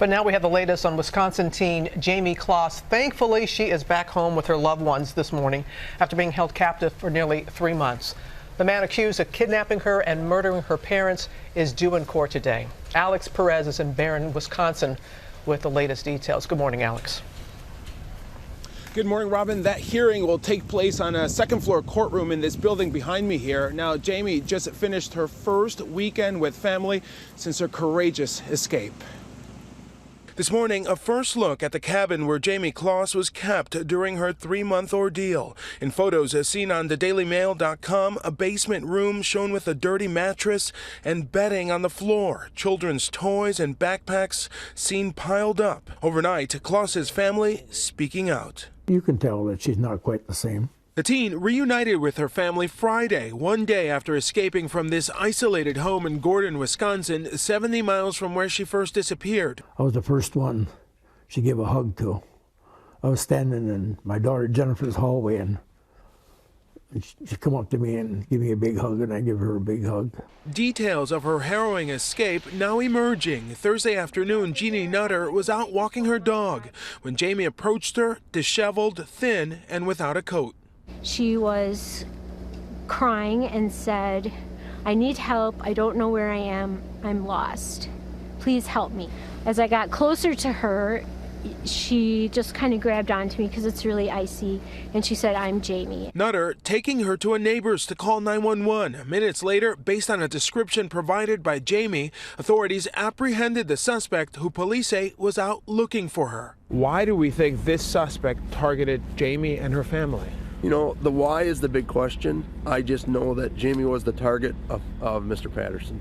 But now we have the latest on Wisconsin teen Jayme Closs. Thankfully, she is back home with her loved ones this morning after being held captive for nearly 3 months. The man accused of kidnapping her and murdering her parents is due in court today. Alex Perez is in Barron, Wisconsin with the latest details. Good morning, Alex. Good morning, Robin. That hearing will take place on a second-floor courtroom in this building behind me here. Now, Jayme just finished her first weekend with family since her courageous escape. This morning, a first look at the cabin where Jayme Closs was kept during her 3-month ordeal. In photos as seen on thedailymail.com, a basement room shown with a dirty mattress and bedding on the floor. Children's toys and backpacks seen piled up. Overnight, Closs's family speaking out. You can tell that she's not quite the same. The teen reunited with her family Friday, one day after escaping from this isolated home in Gordon, Wisconsin, 70 miles from where she first disappeared. I was the first one she gave a hug to. I was standing in my daughter Jennifer's hallway, and she come up to me and give me a big hug, and I give her a big hug. Details of her harrowing escape now emerging. Thursday afternoon, Jeannie Nutter was out walking her dog when Jayme approached her, disheveled, thin, and without a coat. She was crying and said, "I need help. I don't know where I am. I'm lost. Please help me." As I got closer to her, she just kind of grabbed onto me because it's really icy, and she said, "I'm Jayme." Nutter taking her to a neighbor's to call 911. Minutes later, based on a description provided by Jayme, authorities apprehended the suspect who police say was out looking for her. Why do we think this suspect targeted Jayme and her family? You know, the why is the big question. I just know that Jayme was the target of Mr. Patterson.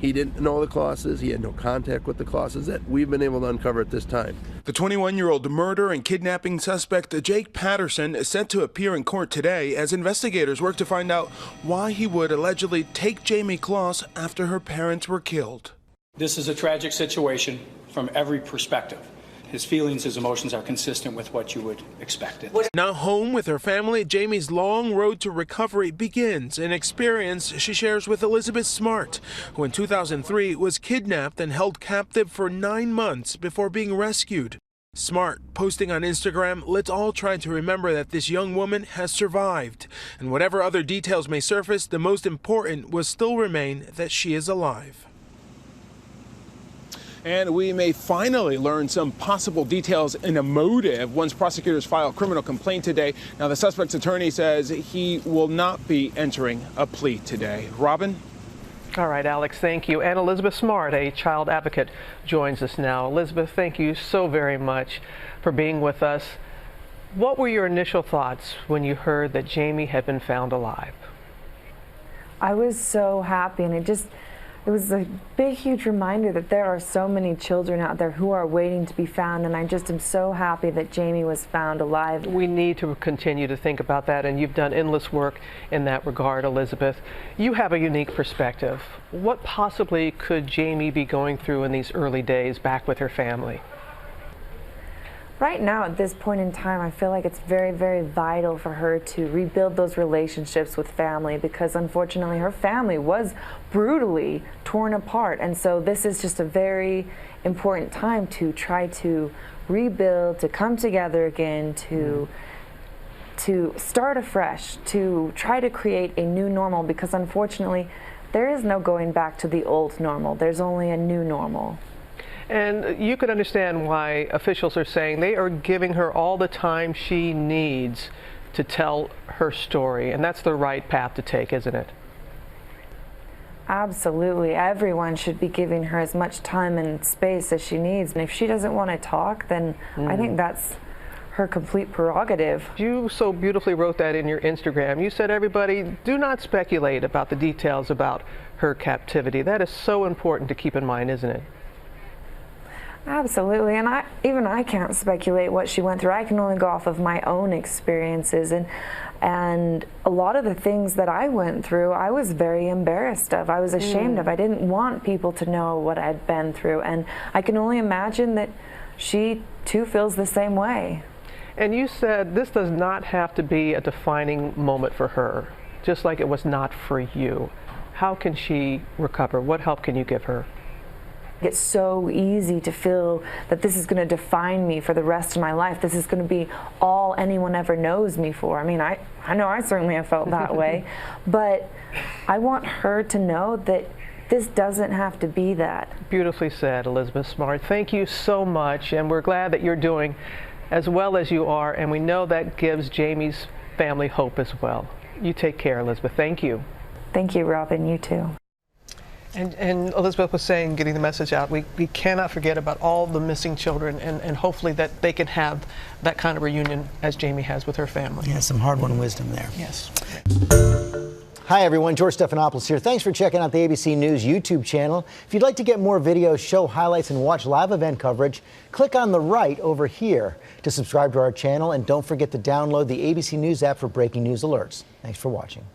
He didn't know the Closses. He had no contact with the Closses that we've been able to uncover at this time. The 21-year-old murder and kidnapping suspect, Jake Patterson, is set to appear in court today as investigators work to find out why he would allegedly take Jayme Closs after her parents were killed. This is a tragic situation from every perspective. His feelings, his emotions are consistent with what you would expect. Now home with her family, Jayme's long road to recovery begins, an experience she shares with Elizabeth Smart, who in 2003 was kidnapped and held captive for 9 months before being rescued. Smart, posting on Instagram, "Let's all try to remember that this young woman has survived, and whatever other details may surface, the most important will still remain that she is alive." And we may finally learn some possible details in a motive once prosecutors file a criminal complaint today. Now, the suspect's attorney says he will not be entering a plea today. Robin? All right, Alex, thank you. And Elizabeth Smart, a child advocate, joins us now. Elizabeth, thank you so very much for being with us. What were your initial thoughts when you heard that Jayme had been found alive? I was so happy, and it was a big, huge reminder that there are so many children out there who are waiting to be found, and I just am so happy that Jayme was found alive. We need to continue to think about that, and you've done endless work in that regard, Elizabeth. You have a unique perspective. What possibly could Jayme be going through in these early days back with her family? Right now, at this point in time, I feel like it's very, very vital for her to rebuild those relationships with family, because unfortunately her family was brutally torn apart. And so this is just a very important time to try to rebuild, to come together again, to start afresh, to try to create a new normal, because unfortunately there is no going back to the old normal. There's only a new normal. And you can understand why officials are saying they are giving her all the time she needs to tell her story. And that's the right path to take, isn't it? Absolutely. Everyone should be giving her as much time and space as she needs. And if she doesn't want to talk, then I think that's her complete prerogative. You so beautifully wrote that in your Instagram. You said, everybody, do not speculate about the details about her captivity. That is so important to keep in mind, isn't it? Absolutely, and I can't speculate what she went through. I can only go off of my own experiences, and a lot of the things that I went through, I was very embarrassed of. I was ashamed of. I didn't want people to know what I'd been through, and I can only imagine that she too feels the same way. And you said this does not have to be a defining moment for her, just like it was not for you. How can she recover? What help can you give her? It's so easy to feel that this is going to define me for the rest of my life. This is going to be all anyone ever knows me for. I mean, I know I certainly have felt that way, but I want her to know that this doesn't have to be that. Beautifully said, Elizabeth Smart. Thank you so much, and we're glad that you're doing as well as you are, and we know that gives Jayme's family hope as well. You take care, Elizabeth. Thank you. Thank you, Robin. You too. And Elizabeth was saying, getting the message out, we cannot forget about all the missing children, and hopefully that they can have that kind of reunion as Jayme has with her family. Yeah, some hard-won wisdom there. Yes. Hi, everyone. George Stephanopoulos here. Thanks for checking out the ABC News YouTube channel. If you'd like to get more videos, show highlights, and watch live event coverage, click on the right over here to subscribe to our channel. And don't forget to download the ABC News app for breaking news alerts. Thanks for watching.